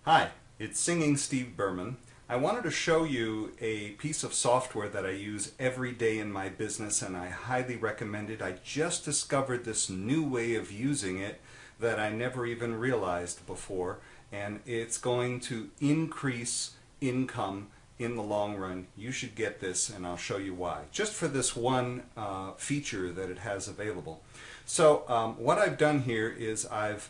Hi, it's Singing Steve Berman. I wanted to show you a piece of software that I use every day in my business, and I highly recommend it. I just discovered this new way of using it that I never even realized before, and it's going to increase income in the long run. You should get this, and I'll show you why. Just for this one feature that it has available. So what I've done here is I've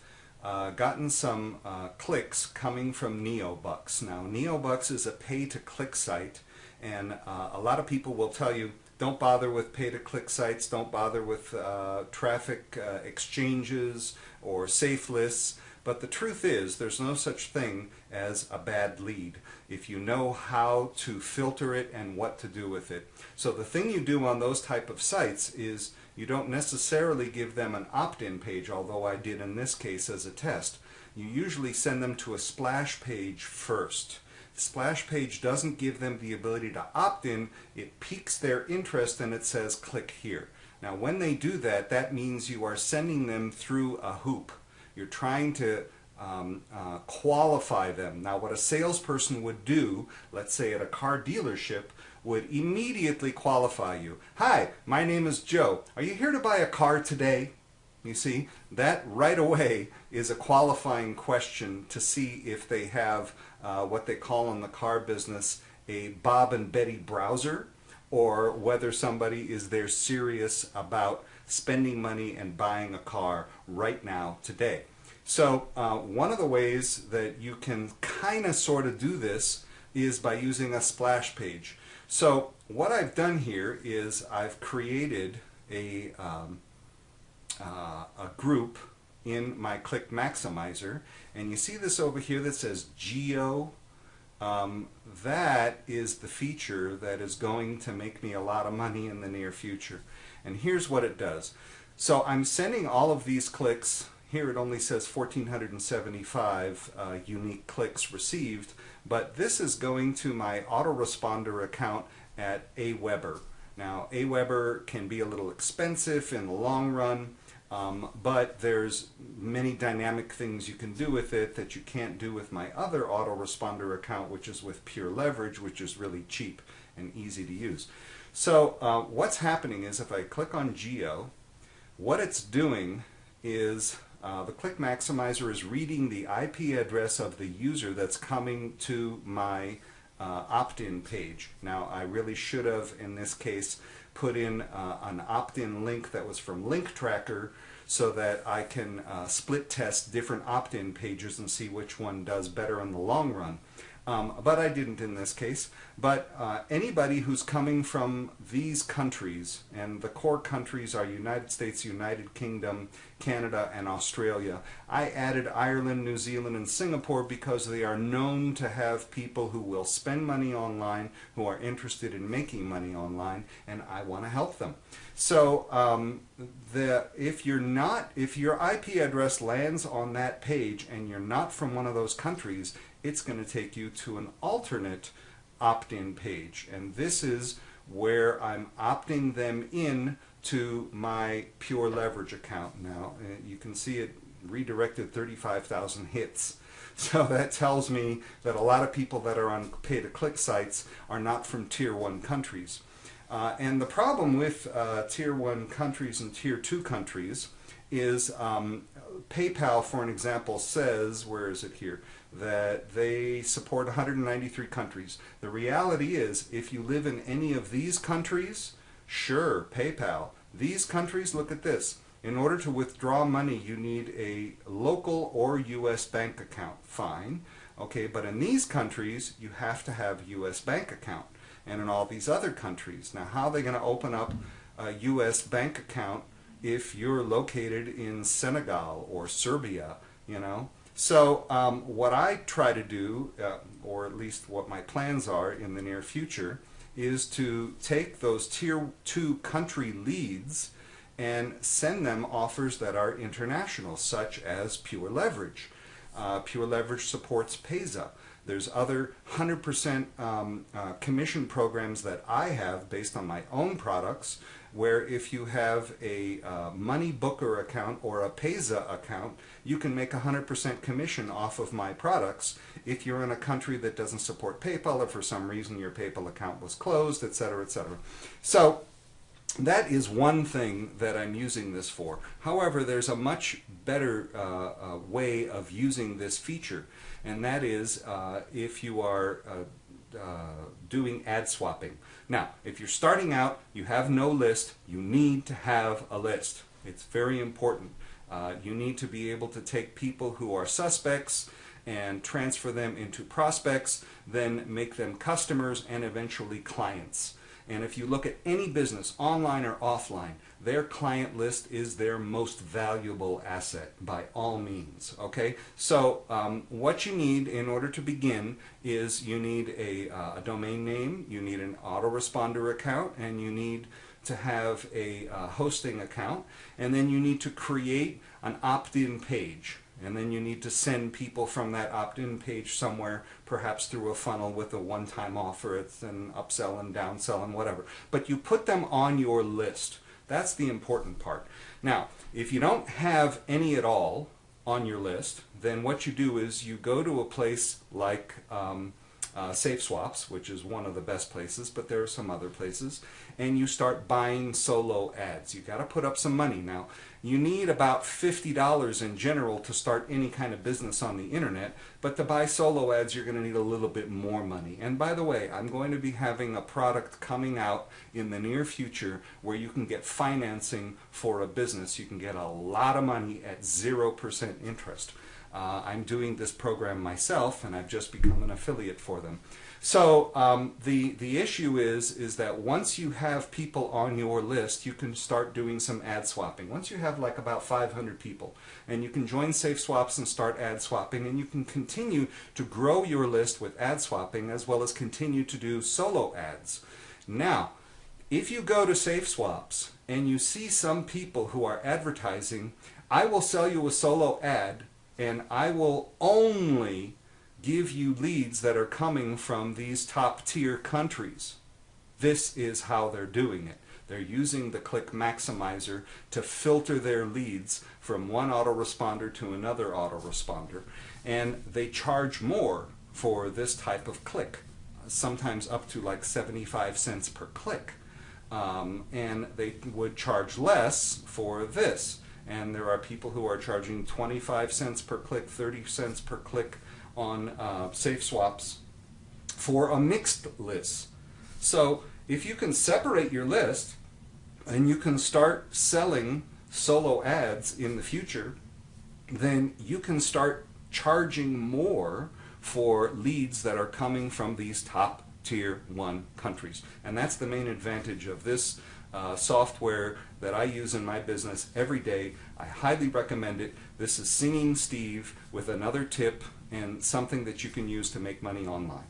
gotten some clicks coming from NeoBucks. Now, NeoBucks is a pay-to-click site, and a lot of people will tell you, don't bother with pay-to-click sites, don't bother with traffic exchanges or safe lists. But the truth is, there's no such thing as a bad lead if you know how to filter it and what to do with it. So the thing you do on those type of sites is you don't necessarily give them an opt-in page, although I did in this case as a test. You usually send them to a splash page first. The splash page doesn't give them the ability to opt in, it piques their interest and it says click here. Now when they do that, that means you are sending them through a hoop. You're trying to qualify them. Now what a salesperson would do, let's say at a car dealership, would immediately qualify you. Hi, my name is Joe. Are you here to buy a car today? You see, that right away is a qualifying question to see if they have what they call in the car business a Bob and Betty browser, or whether somebody is there serious about spending money and buying a car right now today. So one of the ways that you can kind of sort of do this is by using a splash page. So what I've done here is I've created a group in my Click Maximizer, and you see this over here that says Geo. That is the feature that is going to make me a lot of money in the near future. And here's what it does. So I'm sending all of these clicks. Here it only says 1,475 unique clicks received, but this is going to my autoresponder account at Aweber. Now, Aweber can be a little expensive in the long run, but there's many dynamic things you can do with it that you can't do with my other autoresponder account, which is with Pure Leverage, which is really cheap and easy to use. So what's happening is if I click on Geo, what it's doing is the Click Maximizer is reading the IP address of the user that's coming to my opt-in page. Now, I really should have, in this case, put in an opt-in link that was from Link Tracker so that I can split test different opt-in pages and see which one does better in the long run. But I didn't in this case. But anybody who's coming from these countries, and the core countries are United States, United Kingdom, Canada, and Australia. I added Ireland, New Zealand, and Singapore because they are known to have people who will spend money online, who are interested in making money online, and I want to help them. So if your IP address lands on that page and you're not from one of those countries, it's going to take you to an alternate opt-in page, and this is where I'm opting them in to my Pure Leverage account. Now you can see it redirected 35,000 hits, so that tells me that a lot of people that are on pay-to-click sites are not from Tier 1 countries. And the problem with Tier 1 countries and Tier 2 countries is PayPal, for an example, says, where is it here, that they support 193 countries. The reality is, if you live in any of these countries, sure, PayPal. These countries, look at this. In order to withdraw money, you need a local or U.S. bank account. Fine. Okay, but in these countries, you have to have a U.S. bank account. And in all these other countries. Now, how are they going to open up a U.S. bank account if you're located in Senegal or Serbia, you know? So what I try to do, or at least what my plans are in the near future, is to take those Tier 2 country leads and send them offers that are international, such as Pure Leverage. Pure Leverage supports Payza. There's other 100% commission programs that I have based on my own products where if you have a Money Booker account or a Payza account, you can make 100% commission off of my products if you're in a country that doesn't support PayPal or for some reason your PayPal account was closed, etc., etc. So that is one thing that I'm using this for. However, there's a much better way of using this feature, and that is if you are doing ad swapping. Now, if you're starting out, you have no list, you need to have a list. It's very important. You need to be able to take people who are suspects and transfer them into prospects, then make them customers and eventually clients. And if you look at any business, online or offline, their client list is their most valuable asset by all means. Okay, so what you need in order to begin is you need a domain name, you need an autoresponder account, and you need to have a hosting account, and then you need to create an opt-in page. And then you need to send people from that opt-in page somewhere, perhaps through a funnel with a one-time offer. It's an upsell and downsell and whatever. But you put them on your list. That's the important part. Now, if you don't have any at all on your list, then what you do is you go to a place like SafeSwaps, which is one of the best places, but there are some other places, and you start buying solo ads. You got to put up some money. Now, you need about $50 in general to start any kind of business on the internet, but to buy solo ads, you're going to need a little bit more money. And by the way, I'm going to be having a product coming out in the near future where you can get financing for a business. You can get a lot of money at 0% interest. I'm doing this program myself, and I've just become an affiliate for them. So the issue is that once you have people on your list, you can start doing some ad swapping. Once you have like about 500 people, and you can join SafeSwaps and start ad swapping, and you can continue to grow your list with ad swapping as well as continue to do solo ads. Now, if you go to SafeSwaps and you see some people who are advertising, I will sell you a solo ad, and I will only give you leads that are coming from these top tier countries. This is how they're doing it. They're using the click maximizer to filter their leads from one autoresponder to another autoresponder, and they charge more for this type of click, sometimes up to like 75 cents per click, and they would charge less for this. And there are people who are charging 25 cents per click, 30 cents per click on SafeSwaps for a mixed list. So if you can separate your list and you can start selling solo ads in the future, then you can start charging more for leads that are coming from these top tier 1 countries. And that's the main advantage of this software that I use in my business every day. I highly recommend it. This is Singing Steve with another tip and something that you can use to make money online.